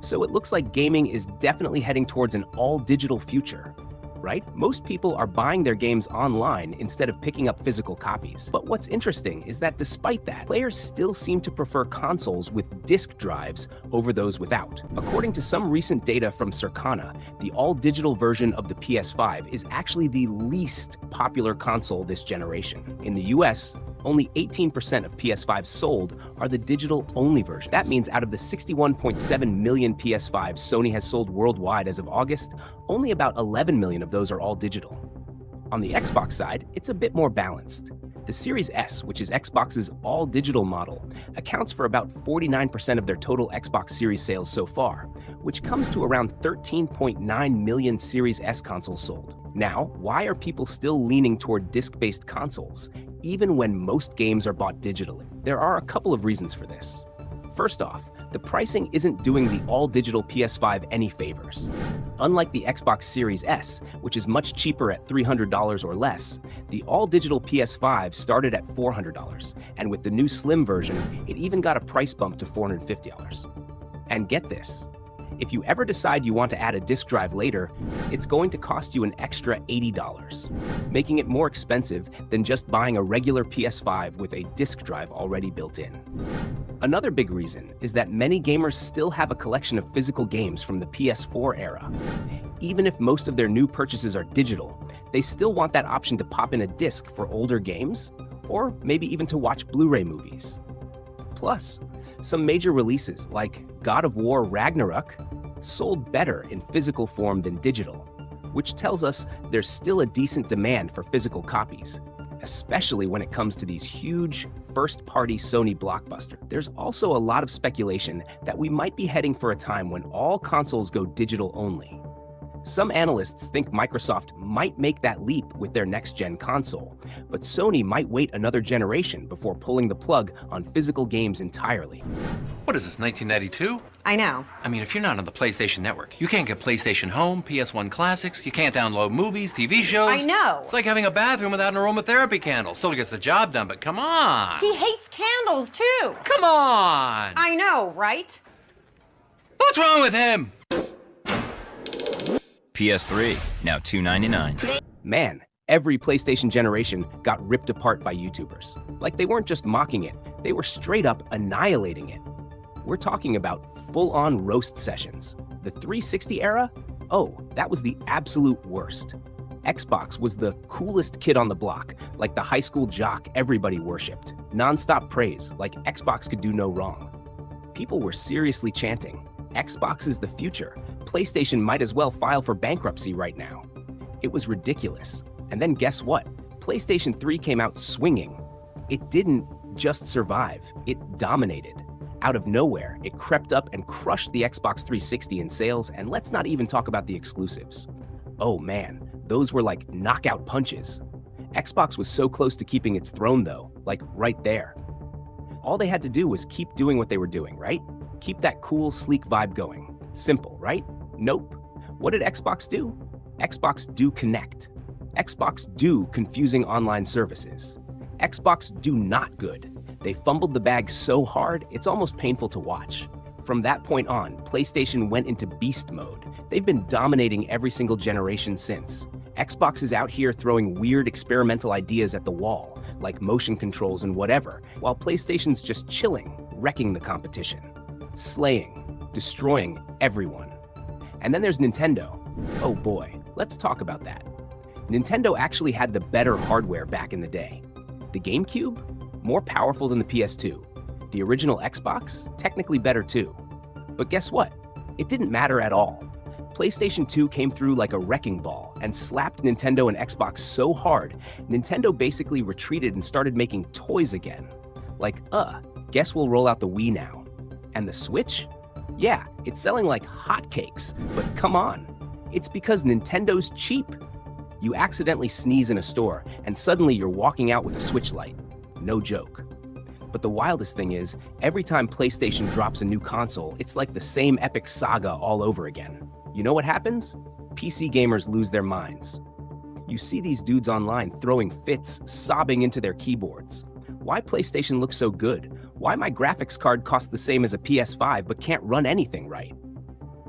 So it looks like gaming is definitely heading towards an all-digital future, right? Most people are buying their games online instead of picking up physical copies. But what's interesting is that despite that, players still seem to prefer consoles with disk drives over those without. According to some recent data from Circana, the all-digital version of the PS5 is actually the least popular console this generation. In the US, only 18% of PS5s sold are the digital-only versions. That means out of the 61.7 million PS5s Sony has sold worldwide as of August, only about 11 million of those are all digital. On the Xbox side, it's a bit more balanced. The Series S, which is Xbox's all-digital model, accounts for about 49% of their total Xbox Series sales so far, which comes to around 13.9 million Series S consoles sold. Now, why are people still leaning toward disc-based consoles, even when most games are bought digitally? There are a couple of reasons for this. First off, the pricing isn't doing the all-digital PS5 any favors. Unlike the Xbox Series S, which is much cheaper at $300 or less, the all-digital PS5 started at $400, and with the new Slim version, it even got a price bump to $450. And get this, if you ever decide you want to add a disk drive later, it's going to cost you an extra $80, making it more expensive than just buying a regular PS5 with a disk drive already built in. Another big reason is that many gamers still have a collection of physical games from the PS4 era. Even if most of their new purchases are digital, they still want that option to pop in a disc for older games, or maybe even to watch Blu-ray movies. Plus, some major releases like God of War Ragnarok sold better in physical form than digital, which tells us there's still a decent demand for physical copies, especially when it comes to these huge first-party Sony blockbusters. There's also a lot of speculation that we might be heading for a time when all consoles go digital only. Some analysts think Microsoft might make that leap with their next-gen console, but Sony might wait another generation before pulling the plug on physical games entirely. What is this, 1992? I know. I mean, if you're not on the PlayStation Network, you can't get PlayStation Home, PS1 Classics, you can't download movies, TV shows. I know. It's like having a bathroom without an aromatherapy candle. Still gets the job done, but come on. He hates candles, too. Come on! I know, right? What's wrong with him? PS3, now $299. Man, every PlayStation generation got ripped apart by YouTubers. Like they weren't just mocking it, they were straight up annihilating it. We're talking about full-on roast sessions. The 360 era? Oh, that was the absolute worst. Xbox was the coolest kid on the block, like the high school jock everybody worshipped. Non-stop praise, like Xbox could do no wrong. People were seriously chanting, Xbox is the future. PlayStation might as well file for bankruptcy right now. It was ridiculous. And then guess what? PlayStation 3 came out swinging. It didn't just survive, it dominated. Out of nowhere, it crept up and crushed the Xbox 360 in sales, and let's not even talk about the exclusives. Oh man, those were like knockout punches. Xbox was so close to keeping its throne though, like right there. All they had to do was keep doing what they were doing, right? Keep that cool, sleek vibe going. Simple, right? Nope. What did Xbox do? Xbox do Kinect. Xbox do confusing online services. Xbox do not good. They fumbled the bag so hard, it's almost painful to watch. From that point on, PlayStation went into beast mode. They've been dominating every single generation since. Xbox is out here throwing weird experimental ideas at the wall, like motion controls and whatever, while PlayStation's just chilling, wrecking the competition. Slaying, destroying everyone. And then there's Nintendo. Oh boy, let's talk about that. Nintendo actually had the better hardware back in the day. The GameCube? More powerful than the PS2. The original Xbox? Technically better too. But guess what? It didn't matter at all. PlayStation 2 came through like a wrecking ball and slapped Nintendo and Xbox so hard, Nintendo basically retreated and started making toys again. Like, guess we'll roll out the Wii now. And the Switch? Yeah, it's selling like hotcakes, but come on. It's because Nintendo's cheap. You accidentally sneeze in a store, and suddenly you're walking out with a Switch Lite. No joke. But the wildest thing is, every time PlayStation drops a new console, it's like the same epic saga all over again. You know what happens? PC gamers lose their minds. You see these dudes online throwing fits, sobbing into their keyboards. Why PlayStation looks so good? Why my graphics card costs the same as a PS5 but can't run anything right?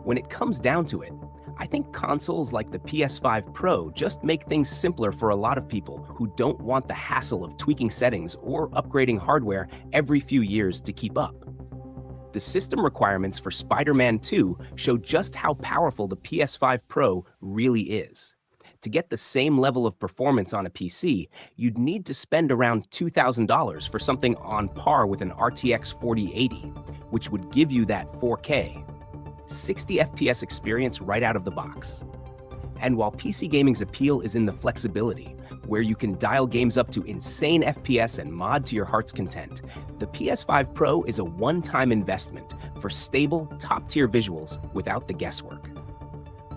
When it comes down to it, I think consoles like the PS5 Pro just make things simpler for a lot of people who don't want the hassle of tweaking settings or upgrading hardware every few years to keep up. The system requirements for Spider-Man 2 show just how powerful the PS5 Pro really is. To get the same level of performance on a PC, you'd need to spend around $2,000 for something on par with an RTX 4080, which would give you that 4K, 60 FPS experience right out of the box. And while PC gaming's appeal is in the flexibility, where you can dial games up to insane FPS and mod to your heart's content, the PS5 Pro is a one-time investment for stable, top-tier visuals without the guesswork.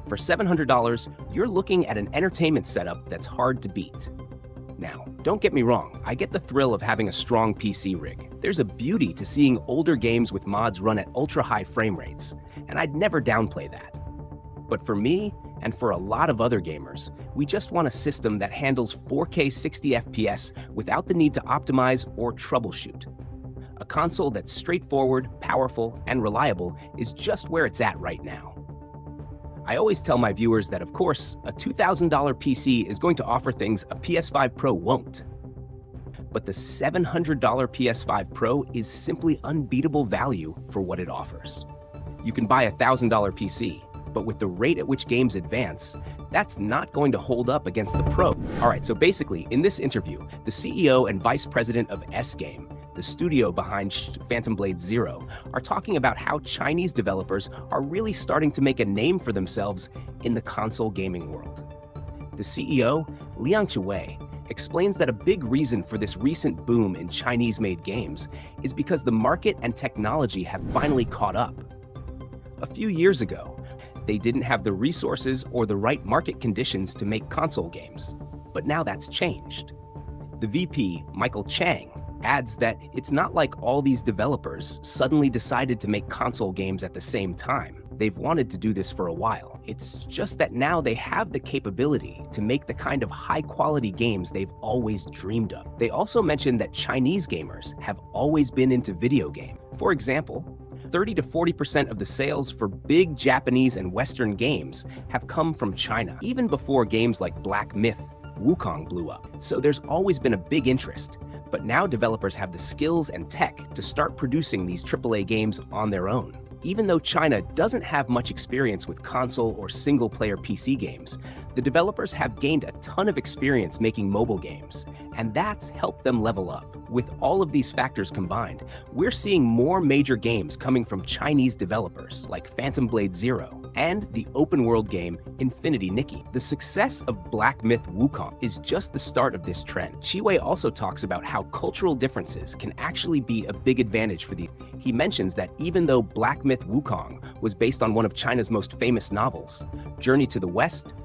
For $700, you're looking at an entertainment setup that's hard to beat. Now, don't get me wrong, I get the thrill of having a strong PC rig. There's a beauty to seeing older games with mods run at ultra-high frame rates, and I'd never downplay that. But for me, and for a lot of other gamers, we just want a system that handles 4K 60 FPS without the need to optimize or troubleshoot. A console that's straightforward, powerful, and reliable is just where it's at right now. I always tell my viewers that, of course, a $2,000 PC is going to offer things a PS5 Pro won't. But the $700 PS5 Pro is simply unbeatable value for what it offers. You can buy a $1,000 PC, but with the rate at which games advance, that's not going to hold up against the Pro. All right, so basically, in this interview, the CEO and vice president of S-Game, the studio behind Phantom Blade Zero, are talking about how Chinese developers are really starting to make a name for themselves in the console gaming world. The CEO, Liang Chiwei, explains that a big reason for this recent boom in Chinese-made games is because the market and technology have finally caught up. A few years ago, they didn't have the resources or the right market conditions to make console games, but now that's changed. The VP, Michael Chang, adds that it's not like all these developers suddenly decided to make console games at the same time. They've wanted to do this for a while. It's just that now they have the capability to make the kind of high-quality games they've always dreamed of. They also mentioned that Chinese gamers have always been into video games. For example, 30 to 40% of the sales for big Japanese and Western games have come from China, even before games like Black Myth, Wukong blew up. So there's always been a big interest, but now developers have the skills and tech to start producing these AAA games on their own. Even though China doesn't have much experience with console or single-player PC games, the developers have gained a ton of experience making mobile games, and that's helped them level up. With all of these factors combined, we're seeing more major games coming from Chinese developers, like Phantom Blade Zero, and the open-world game Infinity Nikki. The success of Black Myth Wukong is just the start of this trend. Chiwei also talks about how cultural differences can actually be a big advantage for the. He mentions that even though Black Myth Wukong was based on one of China's most famous novels, Journey to the West,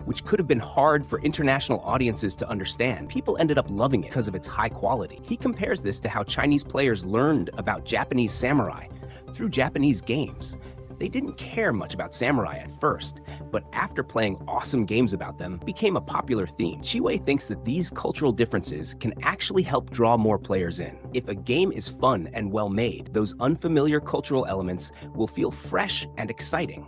which could have been hard for international audiences to understand, people ended up loving it because of its high quality. He compares this to how Chinese players learned about Japanese samurai through Japanese games. They didn't care much about samurai at first, but after playing awesome games about them, it became a popular theme. Chiwei thinks that these cultural differences can actually help draw more players in. If a game is fun and well made, those unfamiliar cultural elements will feel fresh and exciting.